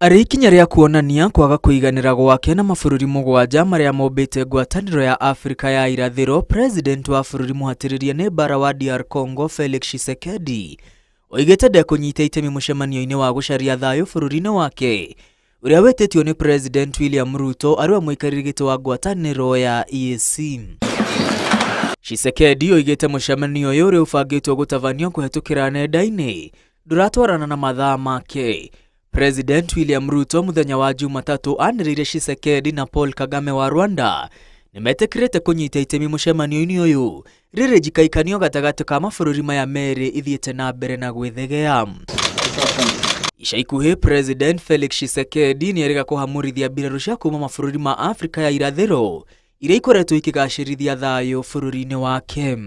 Arĩ ikinya rĩa kuonania kwaga kũiganĩra gwake na mabũrũri mũgwanja marĩa mombĩte ngwatanĩro ya Afrika ya irathĩro, President wa bũrũri mũhatĩrĩria nĩ mbara wa DR Congo Felix Tshisekedi oigĩte ndekũnyita itemi mũcemanio-inĩ wa gũcaria thayũ bũrũri-inĩ wake ũrĩa wĩtĩtio nĩ President William Ruto arĩ we mũikarĩri gĩtĩ wa ngwatanĩro ya EAC. Tshisekedi oigĩte mũcemanio ũyũ ũrĩa ũbangĩtwo gũtabanio kũhetũkĩra nenda-inĩ ndũratwarana na mathaa make. President William Ruto muthenya wa Jumatatu anĩrĩire Tshisekedi na Paul Kagame wa Rwanda nĩmetĩkĩrĩte kũnyita itemi mũcemanio-inĩ ũyũ rĩrĩ njikaikanio gatagatĩ ka mabũrũri maya merĩ ithiĩte na mbere na gwĩthegea. Ica ikuhĩ President Felix Tshisekedi nĩerĩga kũhamũrithia mbirarũ cia kuma mabũrũri ma Afrika ya irathĩro iria ikoretwo ikĩgacĩrithia thayũ bũrũri-inĩ wake.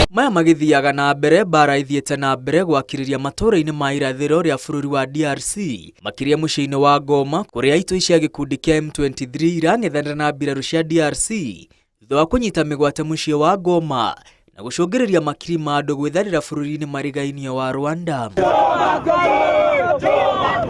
Maya magĩthiaga na mbere, mbara ithiĩte na mbere gwakĩrĩria matũũra-inĩ ma irathĩro rĩa bũrũri wa DRC makĩria mũciĩ-inĩ wa Goma kũrĩa itoi cia gĩkundi kĩa M23 irang'ethanĩra na mbirarũ cia DRC thutha wa kũnyita mĩgwate mũciĩ wa Goma na gũcũngĩrĩria makiri ma andũ gwĩtharĩra bũrũri-inĩ marigainie wa Rwanda.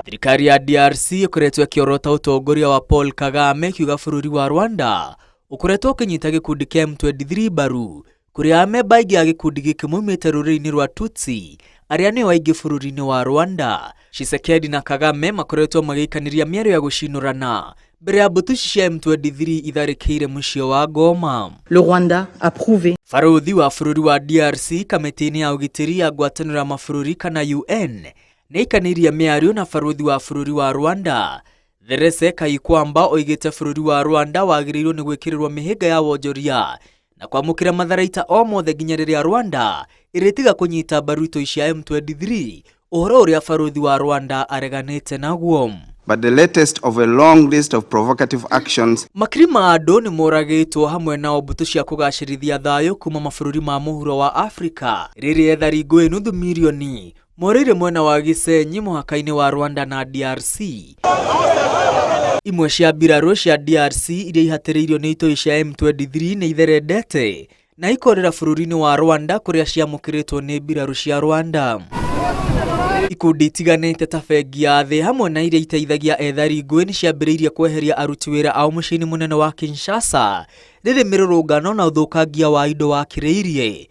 Thirikari ya DRC ĩkoretwo ĩkĩorota ũtongoria wa Paul Kagame kiuga bũrũri wa Rwanda ũkoretwo ũkĩnyita gĩkundi kĩa M23 mbaru kũrĩa amemba aingĩ a gĩkundi gĩkĩ moimĩte rũrĩrĩ-inĩ rwa Tutsi arĩa nĩo aingĩ bũrũri-inĩ wa Rwanda. Tshisekedi na Kagame makoretwo magĩikanĩria mĩario ya gũcinũrana mbere ya mbũtũ cia M23 itharĩkĩire mũciĩ wa Goma. Le Rwanda approuvé. Barũthi wa bũrũri wa DRC kamĩtĩ-inĩ ya ũgitĩri ya ngwatanĩro ya mabũrũri kana UN nĩikanĩirie mĩario na barũthi wa bũrũri wa Rwanda. Therese Kayikwamba oigĩte bũrũri wa Rwanda wagĩrĩirwo nĩ gwĩkĩrĩrwo mĩhĩnga ya wonjoria na kwamũkĩra matharaita o mothe nginya rĩrĩa Rwanda ĩrĩtiga kũnyita mbaru itoi cia M23, ũhoro ũrĩa barũthi wa Rwanda areganĩte naguo. But the latest of a long list of provocative actions. Makiri ma andũ nĩ moragĩtwo hamwe na mbũtũ cia kũgacĩrithia thayũ kuma mabũrũri ma mũhuro wa Afrika rĩrĩ ethari ngũĩ nuthu mirioni morĩire mwena wa Gisenyi mũhaka-inĩ wa Rwanda na DRC. Imwe cia mbirarũ cia DRC iria ihatĩrĩirio nĩ itoi cia M23 nĩ itherendete na ikorera bũrũri-inĩ wa Rwanda kũrĩa ciamũkĩrĩtwo nĩ mbirarũ cia Rwanda. Ikundi itiganĩte ta bengi ya thĩ hamwe na iria iteithagia ethari ngũĩ nĩ ciambĩrĩirie kweheria aruti wĩra ao mũciĩ-inĩ mũnene wa Kinshasa rĩrĩ mĩrũrũngano na ũthũkangia wa indo wakĩrĩirie.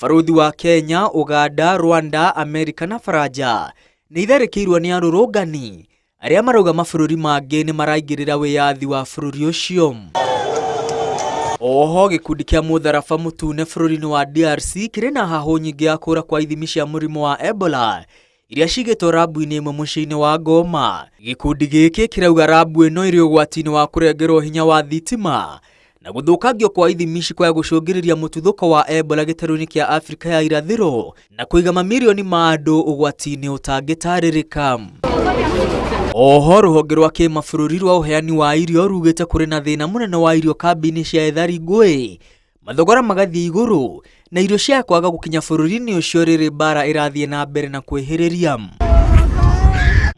Barũthi wa Kenya, Uganda, Rwanda, Amerika na Faranja nĩ itharĩkĩirwo nĩ arũrũngani arĩa marauga mabũrũri mangĩ nĩ maraingĩrĩra wĩyathi wa bũrũri ũcio. Oho gĩkundi kĩa mũtharaba mũtune bũrũri-inĩ wa DRC kĩrĩ na hahũ nyingĩ ya kũra kwa ithimi cia mũrimũ wa Ebola iria cigĩtwo rabu-inĩ ĩmwe mũciĩ-inĩ wa Goma. Gĩkundi gĩkĩ kĩrauga rabu ĩno ĩrĩ ũgwati-inĩ wa kũrengerwo hinya wa thitima na gũthũkangio kwa ithimi cikwaya gũcũngĩrĩria mũtuthũko wa Ebola gĩtarũ-inĩ kĩa Afrika ya irathĩro na kũiga mamirioni ma andũ ũgwati-inĩ ũtangĩtarĩrĩka. Oho rũhonge rwa kĩmabũrũri rwa ũheani wa irio rugĩte kũrĩ na thĩna mũnene wa irio kambĩ-inĩ cia ethari ngũĩ, mathogora magathiĩ igũrũ na irio cia kwaga gũkinya bũrũri-inĩ ũcio rĩrĩ mbara ĩrathiĩ na mbere na kwĩhĩrĩria.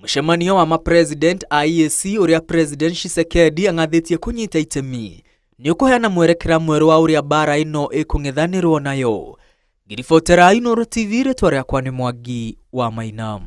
Mũcemanio wa ma-president a EAC ũrĩa President Tshisekedi ang'athĩtie kũnyita itemi nĩ ũkũheana mwerekera mwerũ wa ũrĩa mbara ĩno ĩkũng'ethanĩrwo nayo. Ngiribotera Inooro TV, rĩtwa rĩakwa nĩ Mwangi wa Maina.